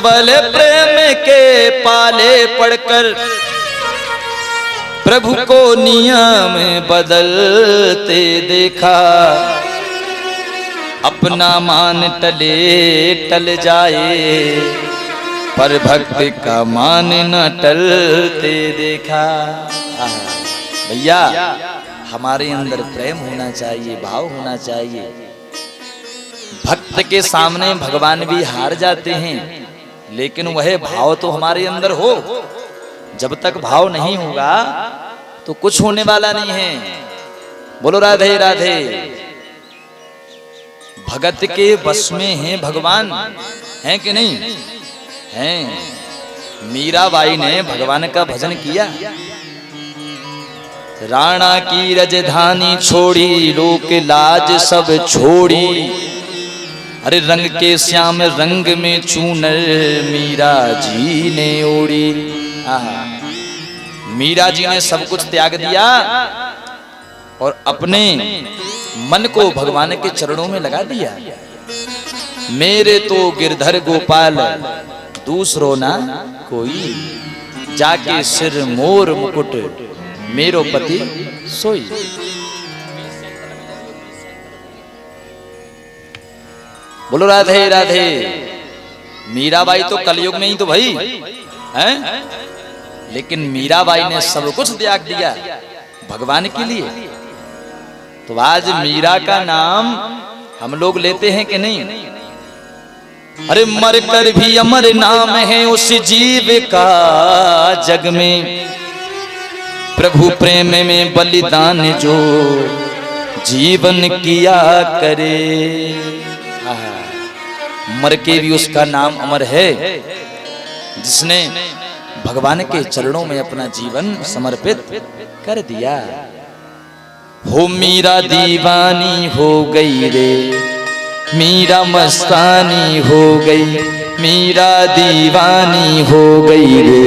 बल प्रेम के पाले पड़कर प्रभु को नियम बदलते देखा। अपना मान टले टल जाए पर भक्त का मान न टलते देखा। भैया हमारे अंदर प्रेम होना चाहिए, भाव होना चाहिए। भक्त के सामने भगवान भी हार जाते हैं, लेकिन वह भाव तो हमारे अंदर हो। जब तक भाव नहीं होगा तो कुछ होने वाला नहीं है। बोलो राधे राधे। भगत के बस में हैं भगवान, हैं कि नहीं हैं? मीराबाई ने भगवान का भजन किया। राणा की राजधानी छोड़ी, लोक लाज सब छोड़ी। अरे रंग के श्याम रंग में चूनर मीरा जी ने ओढ़ी। मीरा जी ने सब कुछ त्याग दिया और अपने मन को भगवान के चरणों में लगा दिया। मेरे तो गिरधर गोपाल दूसरो ना कोई, जाके सिर मोर मुकुट मेरो पति सोई। बोलो राधे राधे। मीराबाई तो कलयुग में ही तो भाई हैं, लेकिन मीराबाई ने सब कुछ त्याग दिया भगवान के लिए। तो आज मीरा का नाम हम लोग लेते हैं कि नहीं? अरे मर कर भी अमर नाम है उस जीव का जग में। प्रभु प्रेम में बलिदान जो जीवन किया करे। मर के भी उसका नाम अमर है, जिसने भगवान के चरणों में अपना जीवन समर्पित कर दिया। हो मीरा दीवानी हो गई रे, मीरा मस्तानी हो गई। मीरा दीवानी हो गई रे,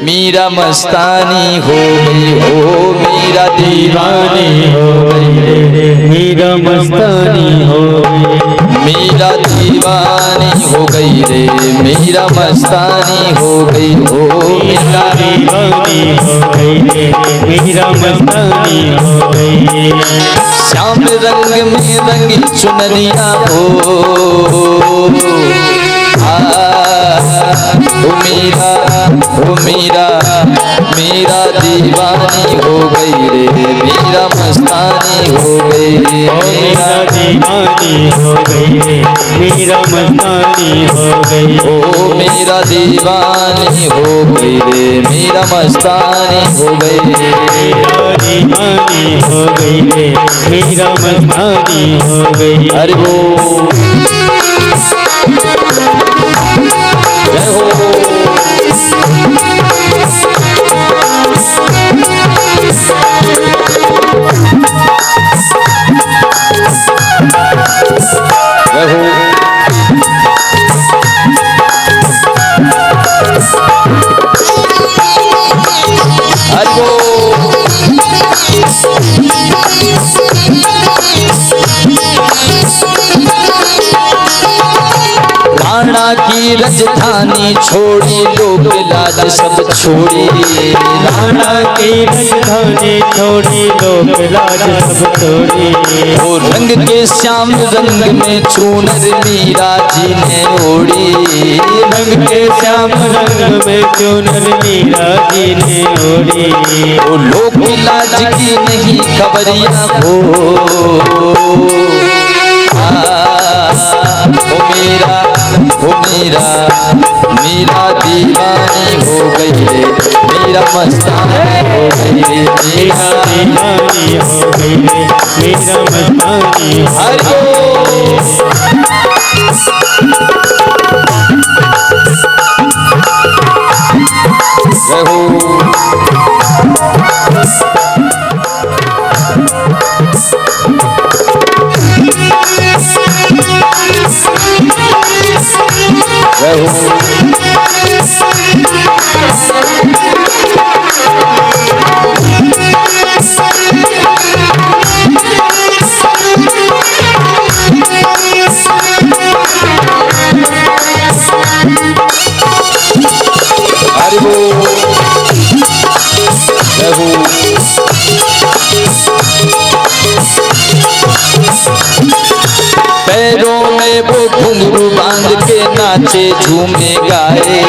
मीरा मस्तानी हो गई। हो मीरा दीवानी हो गई रे, मीरा मस्तानी हो गई। मीरा दीवानी हो गई रे, मीरा मस्तानी हो गई। हो मीरा दीवानी हो गई रे, मीरा मस्तानी हो गई। श्याम रंग में रंगी चुनरिया हो, ओ मीरा मीरा दीवानी हो गई रे, मीरा मस्तानी हो गई। मीरा दीवानी हो गई रे, मीरा मस्तानी हो गई। ओ मीरा दीवानी हो गई रे, मीरा मस्तानी हो गई। मीरा दीवानी हो गई रे, मीरा मस्तानी हो गई। अरे वो जय हो। राणा की राजधानी छोड़ी, लोक लाज सब छोड़ी। राणा की राजधानी छोड़ी, लोक लाज सब छोड़ी। वो रंग के श्याम रंग में चूनर मीरा जी ने ओढ़ी। रंग के श्याम रंग में चूनर मीरा जी ने ओढ़ी। वो लोक लाज की नहीं खबरियां हो, ओ मीरा मीरा दीवानी हो गई रे, मीरा मस्तानी हो गई रे। मीरा दीवानी हो गई रे, मीरा मस्तानी हो नाचे झूमे गाए,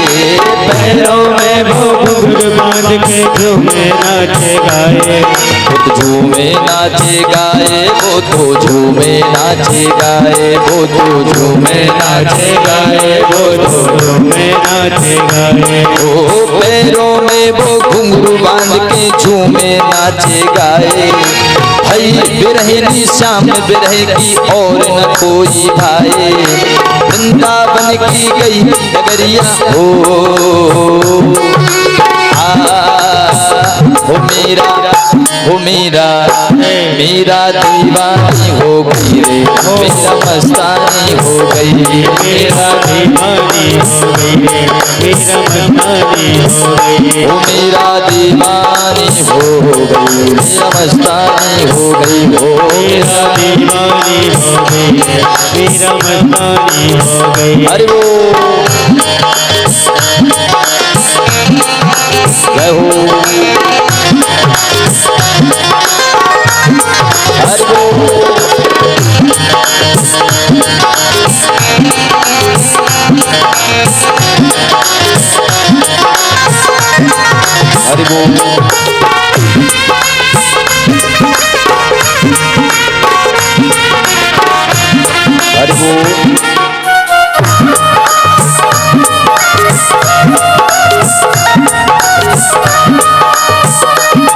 पैरों में वो घुंघरू बांध के झूमे नाचे गाए, वो झूमे नाचे गाए, वो तो झूमे नाचे गाए, वो तो झूमे नाचे गाए, वो तो झूमे नाचे गाए। ओ पैरों में वो घुंघरू बांध के झूमे नाचे गाए, भाई बिरहनी श्याम बिरह की और न कोई भाई, वृंदावन की गई नगरिया हो, हो मेरा मेरा दीवानी हो गई रे, मेरा मस्तानी हो गई, मेरा दीवानी हो गई रे, मेरा मस्तानी हो गई। हो मेरा दीवानी हो गई, मेरा मस्तानी हो गई, हो मेरा दीवानी हो गई रे, मेरा मस्तानी हो गई। अरे वो जय हो, अरे वो हरि बोल। हरि बोल।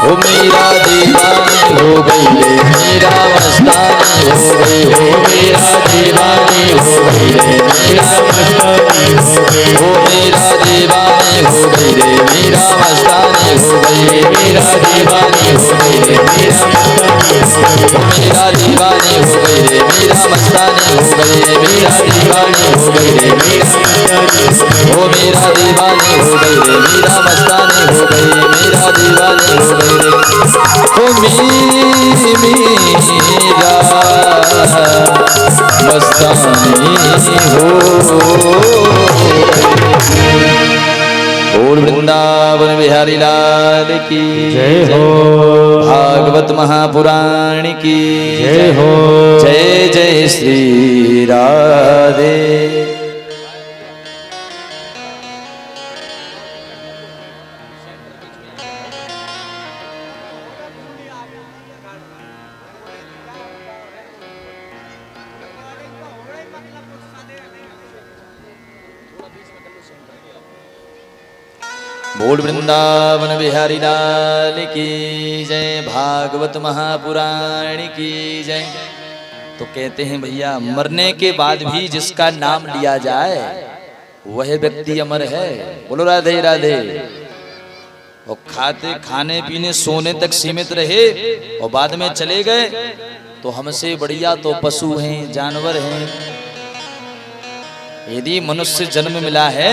हो मेरा दीवानी हो गई रे, मेरा मस्तानी हो गई, हो मेरा दीवानी हो गई रे, मेरा मस्तानी हो गई। हो मेरा दीवानी हो गई रे, मेरा मस्तानी हो गई, मेरा दीवानी हो गई रे, मेरा मस्तानी हो गई, मेरा दीवानी हो गई रे, मेरा मस्तानी हो गई, मेरा दीवानी हो गई रे, मेरा मस्तानी हो मेरा दीवानी हो गई रे, मेरा मस्तानी हो गई, मेरा दीवानी हो गई रे, हो मेरा मस्तानी हो। बोल वृंदावन बिहारी लाल की जय हो, भागवत महापुराण की जय हो। जय जय श्री राधे। बोल वृंदावन बिहारी लाल की जय, भागवत महापुराण की जय। तो कहते हैं भैया, मरने के बाद भी जिसका नाम लिया जाए वह व्यक्ति अमर है। बोलो राधे राधे। और खाने पीने सोने तक सीमित रहे और बाद में चले गए तो हमसे बढ़िया तो पशु हैं, जानवर हैं। यदि मनुष्य जन्म मिला है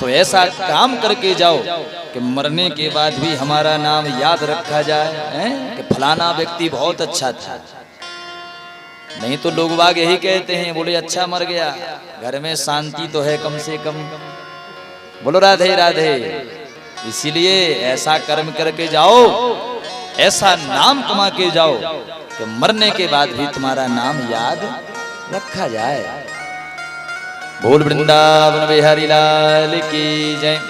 तो ऐसा काम करके जाओ कि मरने के बाद भी हमारा नाम याद रखा जाए, कि फलाना व्यक्ति बहुत अच्छा था। नहीं तो लोग बाग यही कहते हैं, बोले अच्छा मर गया, घर में शांति तो है कम से कम। बोलो राधे राधे। इसीलिए ऐसा कर्म करके जाओ, ऐसा नाम कमा के जाओ कि मरने के बाद भी तुम्हारा नाम याद रखा जाए। बोल वृंदावन बिहारी लाल की जय।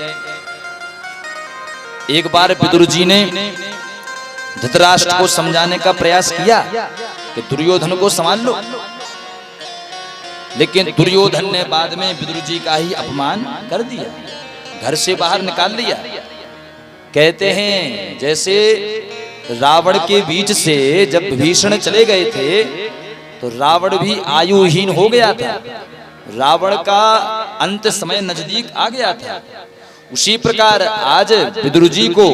एक बार विदुर जी ने धृतराष्ट्र को समझाने का प्रयास किया कि दुर्योधन को संभाल लो, लेकिन दुर्योधन ने बाद में विदुर जी का ही अपमान कर दिया, घर से बाहर निकाल दिया। कहते हैं जैसे रावण के बीच से जब विभीषण चले गए थे तो रावण भी आयुहीन हो गया था, रावण का अंत समय नजदीक आ गया था। उसी प्रकार आज विदुर जी को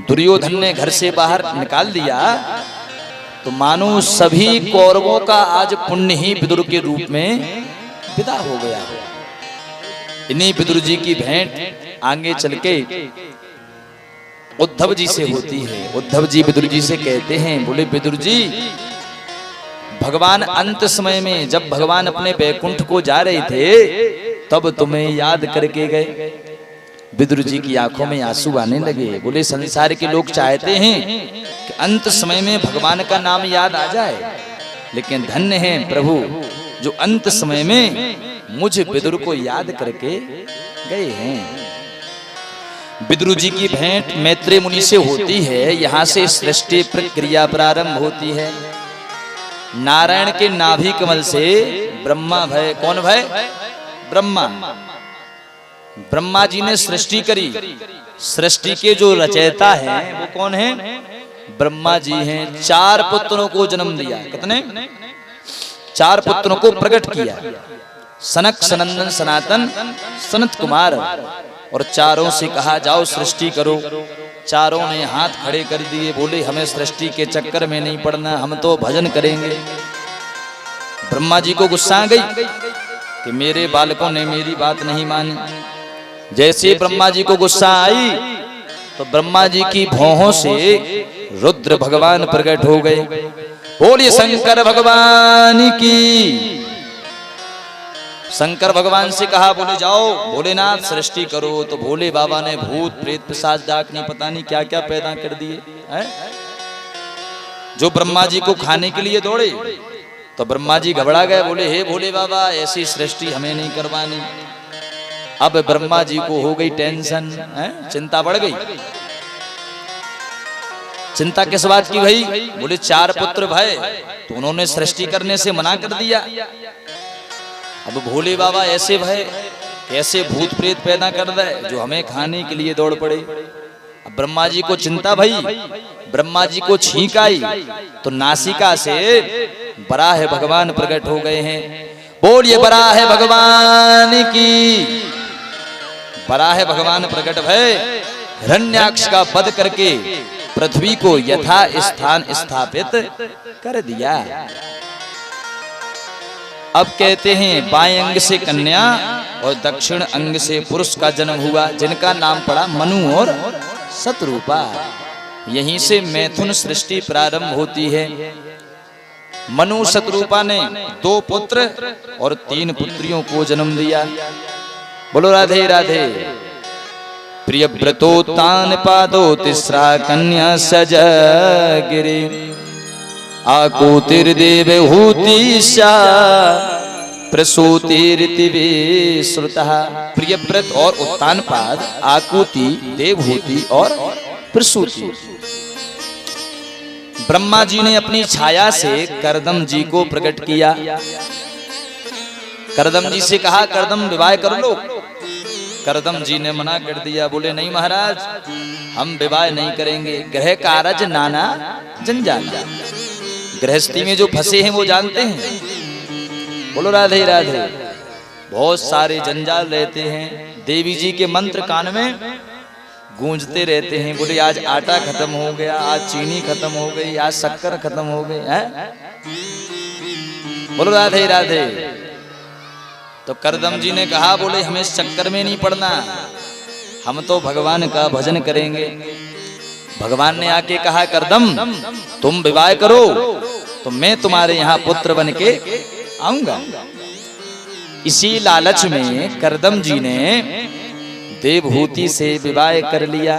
दुर्योधन ने घर से बाहर निकाल दिया तो मानो सभी कौरवों का आज पुण्य ही विदुर के रूप में विदा हो गया। इन्हीं विदुर जी की भेंट आगे चल के उद्धव जी से होती है। उद्धव जी विदुर जी से कहते हैं, बोले विदुर जी, भगवान अंत समय में जब भगवान अपने बैकुंठ को जा रहे थे तब तुम्हें याद करके गए। विदुर जी की आंखों में आंसू आने लगे। बोले संसार के लोग चाहते हैं कि अंत समय में भगवान का नाम याद आ जाए, लेकिन धन्य है प्रभु जो अंत समय में मुझ विदुर को याद करके गए हैं। विदुर जी की भेंट मैत्रेय मुनि से होती है। यहाँ से सृष्टि प्रक्रिया प्रारंभ होती है। नारायण के नाभि कमल से ब्रह्मा भय, कौन भय? ब्रह्मा। ब्रह्मा जी ने सृष्टि करी। सृष्टि के जो रचयिता हैं वो कौन है? ब्रह्मा जी हैं। 4 पुत्रों को जन्म दिया। कितने? 4 पुत्रों को प्रकट किया। सनक, सनंदन, सनातन, सनत कुमार। और चारों से कहा जाओ सृष्टि करो। चारों ने हाथ खड़े कर दिए, बोले हमें सृष्टि के चक्कर में नहीं पड़ना, हम तो भजन करेंगे। ब्रह्मा जी को गुस्सा आ गई कि मेरे बालकों ने मेरी बात नहीं मानी। जैसे ब्रह्मा जी को गुस्सा आई तो ब्रह्मा जी की भौहों से रुद्र भगवान प्रकट हो गए। बोलिए शंकर भगवान की। शंकर भगवान से कहा, बोले जाओ भोलेनाथ सृष्टि करो। तो भोले बाबा ने भूत प्रेत पिशाच डाकनी पता नहीं क्या क्या पैदा कर दिए हैं, जो ब्रह्मा जी को खाने के लिए दौड़े। तो ब्रह्मा जी घबरा गए, बोले हे भोले बाबा ऐसी सृष्टि हमें नहीं करवानी। अब ब्रह्मा जी को हो गई टेंशन, चिंता बढ़ गई। चिंता किस बात की भाई? बोले 4 पुत्र भय, तो उन्होंने सृष्टि करने से मना कर दिया। अब भोले बाबा ऐसे भय, कैसे भूत प्रेत पैदा कर दे जो हमें खाने के लिए दौड़ पड़े। अब ब्रह्मा जी को चिंता भई। ब्रह्मा जी को छींक आई तो नासिका से बराह भगवान प्रकट हो गए हैं। बोलिए बराह भगवान की। बराह भगवान प्रकट भय, हिरण्याक्ष का वध करके पृथ्वी को यथा स्थान स्थापित कर दिया। अब कहते हैं बाएं अंग से कन्या और दक्षिण अंग से पुरुष का जन्म हुआ, जिनका नाम पड़ा मनु और शतरूपा। यहीं से मैथुन सृष्टि प्रारंभ होती है। मनु शतरूपा ने 2 पुत्र और 3 पुत्रियों को जन्म दिया। बोलो राधे राधे। प्रिय व्रतो तान पादो तिस्रा कन्या सजगिरे आकुतिर्देव हूतिशा प्रसूतिर्तिवे श्रुतः। प्रियव्रत और उत्तान पाद, आकुति, देवहूति और प्रसूति। ब्रह्मा जी ने अपनी छाया से करदम जी को प्रकट किया। करदम जी से कहा करदम विवाह कर लो। करदम जी ने मना कर दिया, बोले नहीं महाराज हम विवाह नहीं करेंगे। ग्रह कारज नाना जंजाल। गृहस्थी में जो फंसे हैं वो जानते हैं। बोलो राधे राधे। बहुत सारे जंजाल रहते हैं। देवी जी के मंत्र कान में गूंजते रहते हैं। बोले आज आटा खत्म हो गया, आज चीनी खत्म हो गई, आज शक्कर खत्म हो गई है। बोलो राधे राधे। तो करदम जी ने कहा, बोले हमें इस चक्कर में नहीं पड़ना, हम तो भगवान का भजन करेंगे। भगवान ने आके कहा करदम तुम विवाह करो तो मैं तुम्हारे यहाँ पुत्र बन के आऊंगा। इसी लालच में करदम जी ने देवहूति से विवाह कर लिया।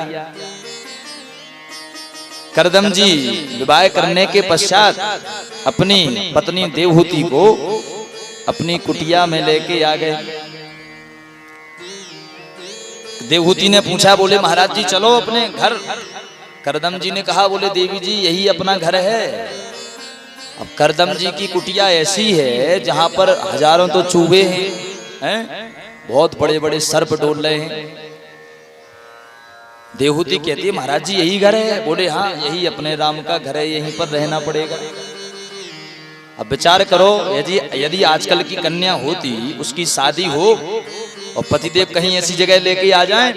करदम जी विवाह करने के पश्चात अपनी पत्नी देवहूति को अपनी कुटिया में लेके आ गए। देवहूति ने पूछा, बोले महाराज जी चलो अपने घर। करदम जी ने कहा, बोले देवी जी यही अपना घर है। अब करदम जी की कुटिया ऐसी है जहां पर हजारों तो चूहे हैं, बहुत बड़े बड़े सर्प डोल रहे हैं। देवहूति कहती है महाराज जी यही घर है। बोले हाँ यही अपने राम का घर है, यहीं पर रहना पड़ेगा। अब विचार करो, यदि आजकल की कन्या होती, उसकी शादी हो और पतिदेव कहीं ऐसी जगह लेके आ जाएं,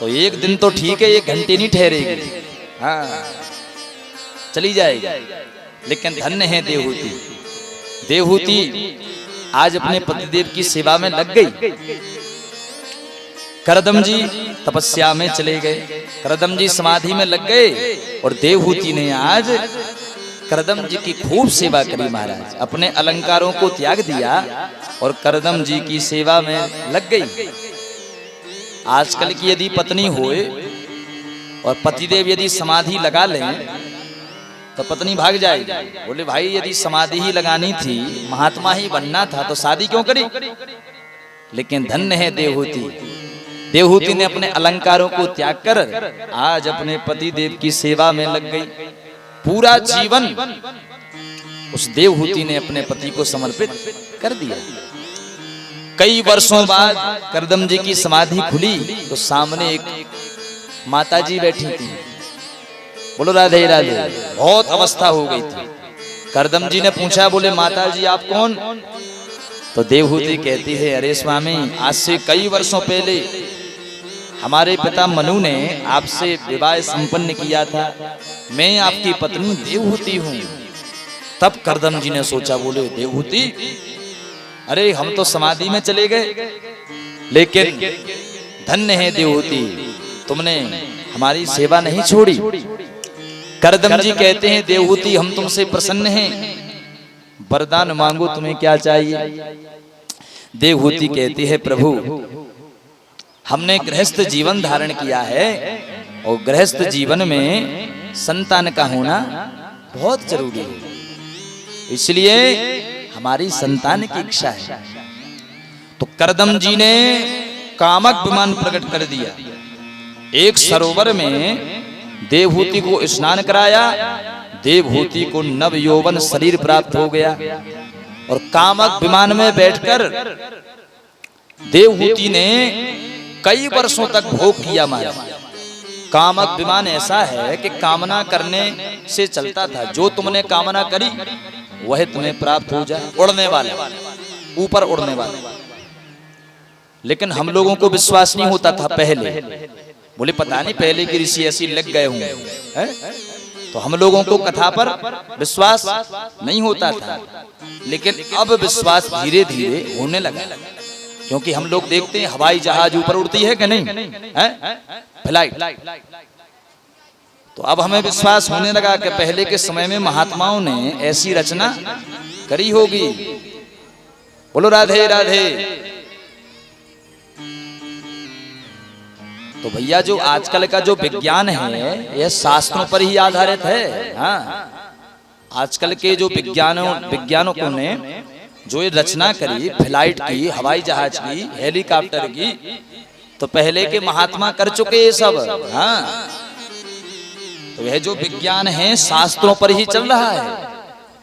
तो एक दिन तो ठीक है, 1 घंटे नहीं ठहरेगी, हाँ चली जाएगी। लेकिन धन्य है देवहूति। देवहूति आज अपने पतिदेव की सेवा में लग गई। करदम जी तपस्या में चले गए, करदम जी समाधि में लग गए और देवहूति ने आज करदम जी की खूब सेवा करी। महाराज अपने अलंकारों को त्याग दिया और करदम जी की सेवा में लग गई। आजकल की यदि पत्नी होए और पतिदेव यदि समाधि लगा लें तो पत्नी भाग जाएगी। बोले भाई यदि समाधि ही लगानी थी, महात्मा ही बनना था, तो शादी क्यों करी? लेकिन धन्य है देवहूति। देवहूति ने अपने अलंकारों को त्याग कर आज अपने पति देव की सेवा में लग गई। पूरा जीवन उस देवहूति ने अपने पति को समर्पित कर दिया। कई वर्षों बाद करदम जी की समाधि खुली तो सामने एक माताजी बैठी थी। बोलो राधे राधे। बहुत अवस्था हो गई थी। करदम जी ने पूछा, बोले माता जी आप कौन? तो देवहूति कहती है, अरे स्वामी, आज से कई वर्षों पहले हमारे पिता मनु ने आपसे विवाह संपन्न किया था। मैं आपकी पत्नी देवहूति हूँ। तब करदम जी ने सोचा, बोले देवहूति, अरे हम तो समाधि में चले गए, लेकिन धन्य है देवहूति, तुमने हमारी सेवा नहीं छोड़ी। करदम जी कहते हैं, देवहूति हम तुमसे प्रसन्न हैं, वरदान मांगो, तुम्हें क्या चाहिए? देवहूति कहती है, प्रभु हमने गृहस्थ जीवन धारण किया है और गृहस्थ जीवन में संतान का होना बहुत जरूरी है, इसलिए हमारी संतान की इच्छा है। तो करदम जी ने कामक विमान प्रकट कर दिया। एक सरोवर में देवहूति को स्नान कराया। देवहूति को नव यौवन शरीर प्राप्त हो गया और कामक विमान में बैठकर देवहूति ने कई वर्षों तक भोग किया। महाराज, कामक विमान ऐसा है कि कामना करने से चलता था। जो तुमने कामना करी वह तुम्हें प्राप्त हो जाए। उड़ने वाले, ऊपर उड़ने वाले। लेकिन हम लोगों को विश्वास नहीं होता था पहले। बोले पता नहीं पहले की ऋषि ऐसी लग गए होंगे, तो हम लोगों को कथा पर विश्वास नहीं होता था। लेकिन अब विश्वास धीरे धीरे होने लगा, क्योंकि हम लोग देखते हैं हवाई जहाज ऊपर उड़ती है कि नहीं, फ्लाइट। तो अब हमें विश्वास होने लगा कि पहले के समय में महात्माओं ने ऐसी रचना करी होगी। बोलो राधे राधे। तो भैया जो आजकल का जो विज्ञान है यह शास्त्रों पर ही आधारित है। हाँ, आजकल के जो विज्ञानकों ने जो ये रचना करी फ्लाइट की, हवाई जहाज की, हेलीकॉप्टर की, तो पहले के महात्मा कर चुके ये सब। हाँ, तो यह जो विज्ञान है शास्त्रों पर ही चल रहा है।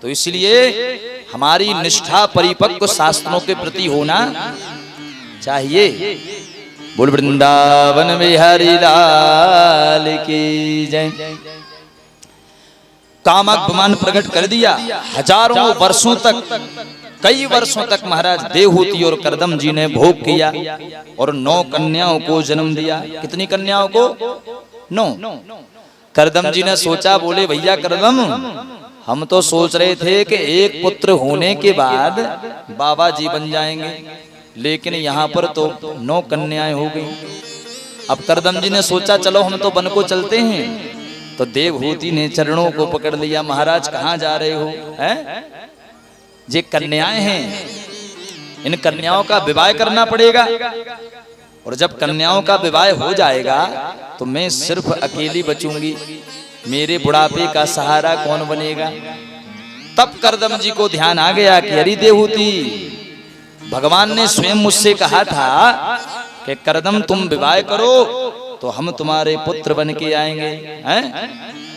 तो इसलिए हमारी निष्ठा परिपक्व शास्त्रों के प्रति होना चाहिए। बोल वृंदावन बिहारी लाल की जय। कामक विमान प्रकट कर दिया। हजारों वर्षों तक, कई वर्षों तक महाराज देवहूति और करदम जी ने भोग किया और 9 कन्याओं को जन्म दिया। कितनी कन्याओं को? 9। करदम जी ने सोचा, बोले भैया करदम, हम तो सोच रहे थे कि एक पुत्र होने के बाद बाबा जी बन जाएंगे, लेकिन यहाँ पर तो 9 कन्याएं हो गई। अब करदम जी ने सोचा चलो हम तो वन को चलते हैं। तो देवहूति ने चरणों को पकड़ लिया, महाराज कहाँ जा रहे हो? हैं? ये कन्याएं हैं, इन कन्याओं का विवाह करना पड़ेगा, और जब कन्याओं का विवाह हो जाएगा तो मैं सिर्फ अकेली बचूंगी, मेरे बुढ़ापे का सहारा कौन बनेगा? तब करदम जी को ध्यान आ गया कि अरे देवहूति, भगवान ने स्वयं मुझसे कहा था कि करदम तुम विवाह करो तो हम तुम्हारे पुत्र बन के आएंगे, हैं?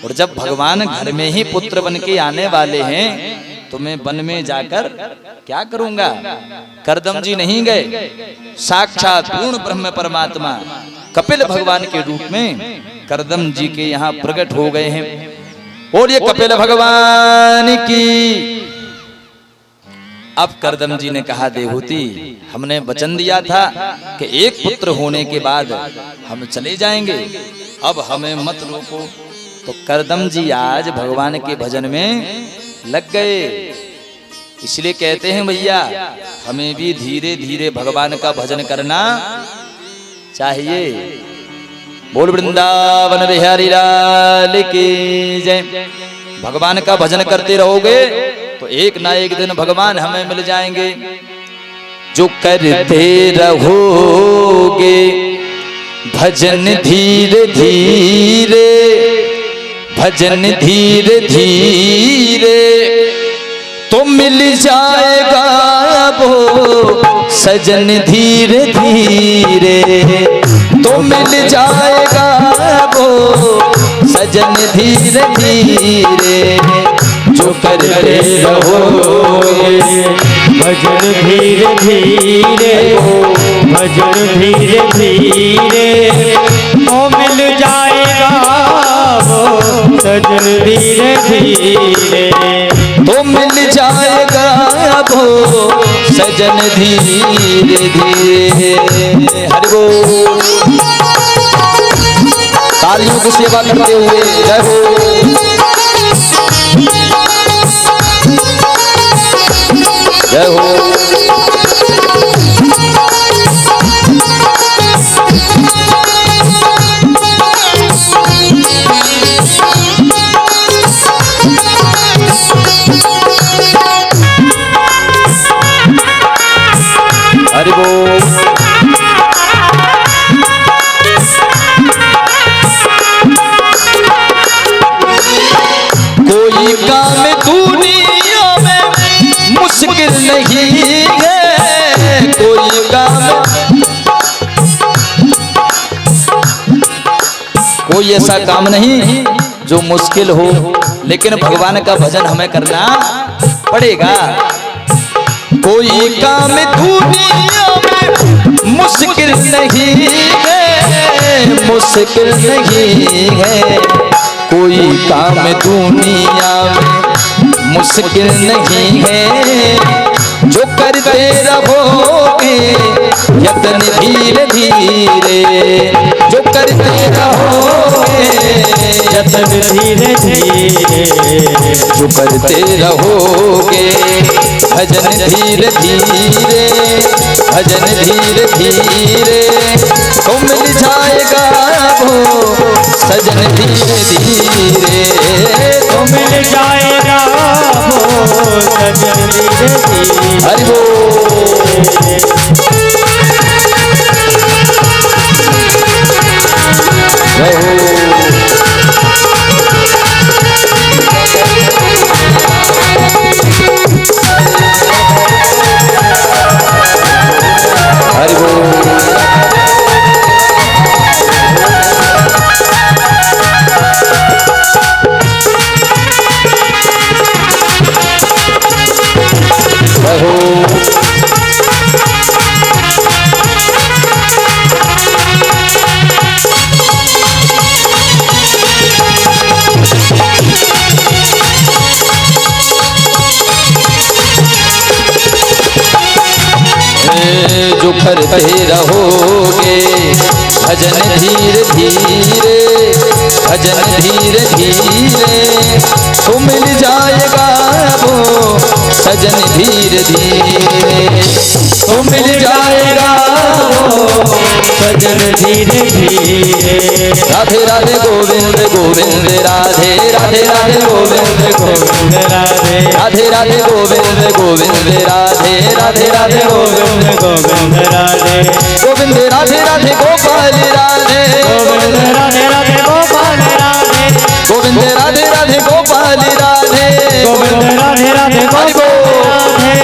और जब भगवान घर में ही पुत्र बन के आने वाले हैं तो मैं वन में जाकर क्या करूंगा? करदम जी नहीं गए, साक्षात पूर्ण ब्रह्म परमात्मा कपिल भगवान के रूप में करदम जी के यहाँ प्रकट हो गए हैं। और ये कपिल भगवान की। अब करदम जी ने कहा, देवहूति हमने वचन दिया था कि एक पुत्र होने के बाद हम चले जाएंगे, अब हमें मत रोको। तो करदम जी आज भगवान के भजन में लग गए। इसलिए कहते हैं भैया हमें भी धीरे धीरे भगवान का भजन करना चाहिए। बोल वृंदावन बिहारी लाल की जय। भगवान का भजन करते रहोगे तो एक ना एक दिन भगवान हमें मिल जाएंगे। जो करते रहोगे भजन धीरे धीरे, भजन धीरे धीरे तो मिल जाएगा वो सजन धीरे धीरे तो मिल जाएगा वो सजन धीरे धीरे जो करते रहोगे भजन धीरे धीरे भजन धीरे धीरे ओ मिल जाएगा वो सजन धीरे धीरे तो मिल जाएगा वो सजन धीरे धीरे। हरि बोल। तालियों की सेवा करते हुए जय हो जय हो। हरि बोल। कोई काम दुनिया में मुश्किल नहीं है कोई काम कोई ऐसा काम नहीं जो मुश्किल हो लेकिन भगवान का भजन हमें करना पड़ेगा। कोई काम दुनिया में मुश्किल नहीं है मुश्किल नहीं है कोई काम दुनिया में मुश्किल नहीं है जो करते रहोगे यत्न धीरे धीरे जो करते रहोगे यत्न धीरे धीरे जो करते रहोगे भजन धीरे धीरे भजन धीरे धीरे तो मिल जाएगा वो सजन धीरे धीरे तो मिल जाएगा वो सजन धीरे धीरे। हरि बोल। जय हो। हरि बोल। जय हो। जो करते रहोगे भजन धीरे धीरे भजन धीरे धीरे तो मिल जाएगा वो सजन धीरे धीरे तो मिल जाएगा वो सजन धीरे धीरे। राधे राधे गोविंद गोविंद राधे राधे राधे गोविंद गोविंद राधे राधे राधे गोविंद गोविंद राधे राधे राधे गोविंद गोविंद राधे गोविंद राधे राधे गोपाल राधे गोविंद राधे राधे गोपाल राधे गोविंद राधे राधे गोपाल राधे गोविंद राधे राधे गोपाल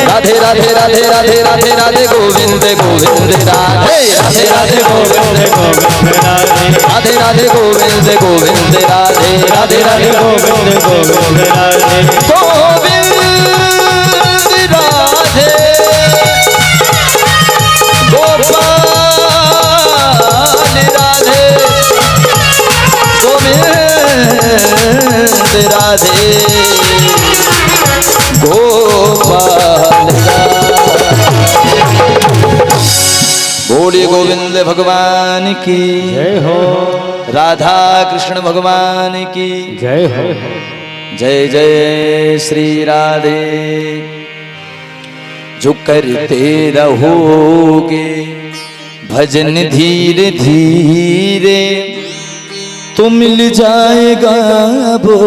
राधे राधे राधे राधे राधे राधे गोविंद गोविंद राधे राधे राधे गोविंद गोविंद राधे राधे राधे गोविंद गोविंद राधे राधे राधे गोविंद गोविंद राधे गोविंद राधे गोपाल राधे गोविंद राधे गोपाल बोलिए गोविंद भगवान की जय हो राधा कृष्ण भगवान की जय हो जय जय श्री राधे। जो करते रहोगे भजन धीरे धीरे तो मिल जाएगा वो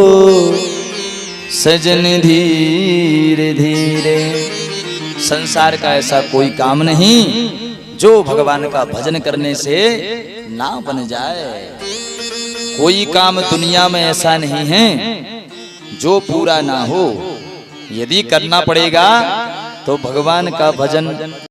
सजन धीरे धीरे। संसार का ऐसा कोई काम नहीं जो भगवान का भजन करने से ना बन जाए। कोई काम दुनिया में ऐसा नहीं है जो पूरा ना हो। यदि करना पड़ेगा तो भगवान का भजन